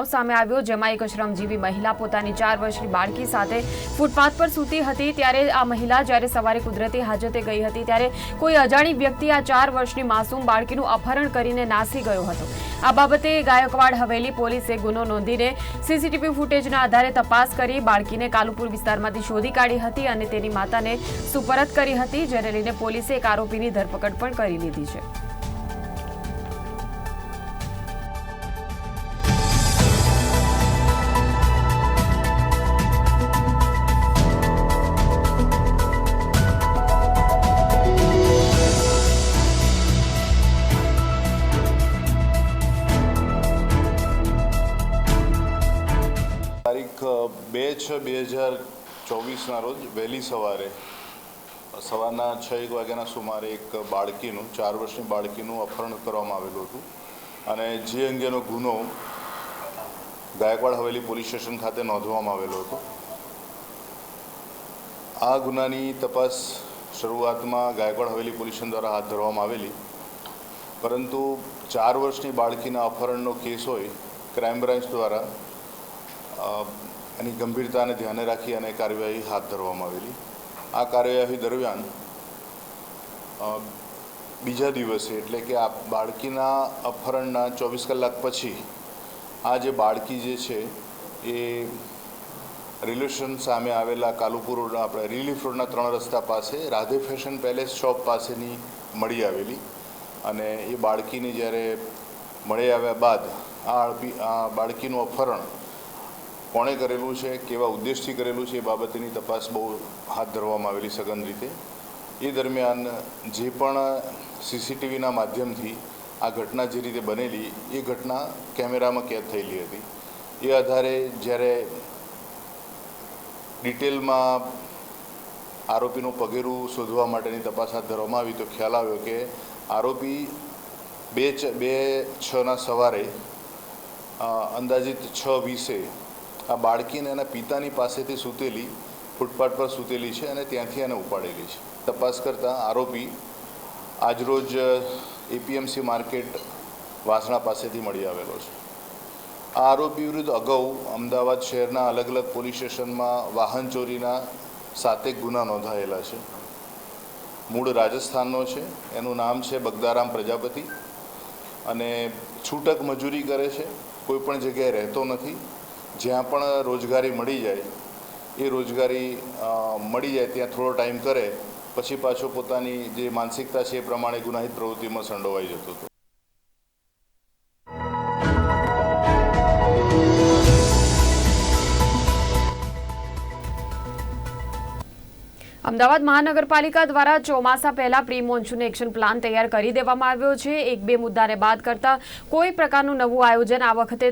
સામે આવ્યો, જેમાં એક શ્રમજીવી મહિલા પોતાની 4 વર્ષની બાળકી સાથે ફૂટપાથ પર સૂતી હતી। ત્યારે આ મહિલા જ્યારે સવારે કુદરતી હાજતે ગઈ હતી ત્યારે કોઈ અજાણી વ્યક્તિ આ 4 વર્ષની માસૂમ બાળકીનું અપહરણ કરીને નાસી ગયો હતો। આ બાબતે ગાયકવાડ હવેલી પોલીસે ગુનો નોંધીને સીસીટીવી ફૂટેજના આધારે તપાસ કરી બાળકીને કાલુપુર વિસ્તારમાંથી શોધી કાઢી હતી અને તેની માતાને સુપરત કરી હતી, જેને લઈને પોલીસે એક આરોપીની ધરપકડ પણ કરી લીધી છે। તારીખ 2/6/2024 રોજ વહેલી સવારના 6 વાગ્યાના સુમારે એક બાળકીનું 4 વર્ષની બાળકીનું અપહરણ કરવામાં આવેલું હતું અને જે અંગેનો ગુનો ગાયકવાડ હવેલી પોલીસ સ્ટેશન ખાતે નોંધવામાં આવેલો હતો। આ ગુનાની તપાસ શરૂઆતમાં ગાયકવાડ હવેલી પોલીસ સ્ટેશન દ્વારા હાથ ધરવામાં આવેલી, પરંતુ 4 વર્ષની બાળકીના અપહરણનો કેસ હોય ક્રાઇમ બ્રાન્ચ દ્વારા એની ગંભીરતાને ધ્યાને રાખી અને કાર્યવાહી હાથ ધરવામાં આવેલી। આ કાર્યવાહી દરમિયાન બીજા દિવસે એટલે કે આ બાળકીના અપહરણના 24 કલાક પછી આ જે બાળકી જે છે એ રેલવે સ્ટેશન સામે આવેલા કાલુપુર રોડ આપણે રિલીફ રોડના 3 રસ્તા પાસે રાધે ફેશન પેલેસ શોપ પાસેની મળી આવેલી અને એ બાળકીને જ્યારે મળી આવ્યા બાદ આ બાળકીનું અપહરણ કોણે કરેલું છે, કેવા ઉદ્દેશથી કરેલું છે, એ બાબતની તપાસ બહુ હાથ ધરવામાં આવેલી સઘન રીતે। એ દરમિયાન જે પણ સીસીટીવીના માધ્યમથી આ ઘટના જે રીતે બનેલી એ ઘટના કેમેરામાં કેદ થયેલી હતી। એ આધારે જ્યારે ડિટેલમાં આરોપીનું પગેરું શોધવા માટેની તપાસ હાથ ધરવામાં આવી તો ખ્યાલ આવ્યો કે આરોપી 2/6ના સવારે અંદાજિત 6:20 આ બાળકીને એના પિતાની પાસેથી સૂતેલી ફૂટપાથ પર સૂતેલી છે અને ત્યાંથી એને ઉપાડેલી છે। તપાસ કરતાં આરોપી આજરોજ એપીએમસી માર્કેટ વાસણા પાસેથી મળી આવેલો છે। આ આરોપી વિરુદ્ધ અગાઉ અમદાવાદ શહેરના અલગ અલગ પોલીસ સ્ટેશનમાં વાહન ચોરીના 7 ગુના નોંધાયેલા છે। મૂળ રાજસ્થાનનો છે, એનું નામ છે બગદારામ પ્રજાપતિ અને છૂટક મજૂરી કરે છે, કોઈ પણ જગ્યાએ રહેતો નથી। જ્યાં પણ રોજગારી મળી જાય એ રોજગારી મળી જાય ત્યાં થોડો ટાઈમ કરે પછી પાછો પોતાની જે માનસિકતા છે એ પ્રમાણે ગુનાહિત પ્રવૃત્તિમાં સંડોવાઈ જતો હતો। અમદાવાદ મહાનગરપાલિકા દ્વારા ચોમાસા પહેલા પ્રી મોન્સૂન એક્શન પ્લાન તૈયાર કરી દેવામાં આવ્યો છે। 1-2 મુદ્દાને બાદ કરતા કોઈ પ્રકારનું નવું આયોજન આ વખતે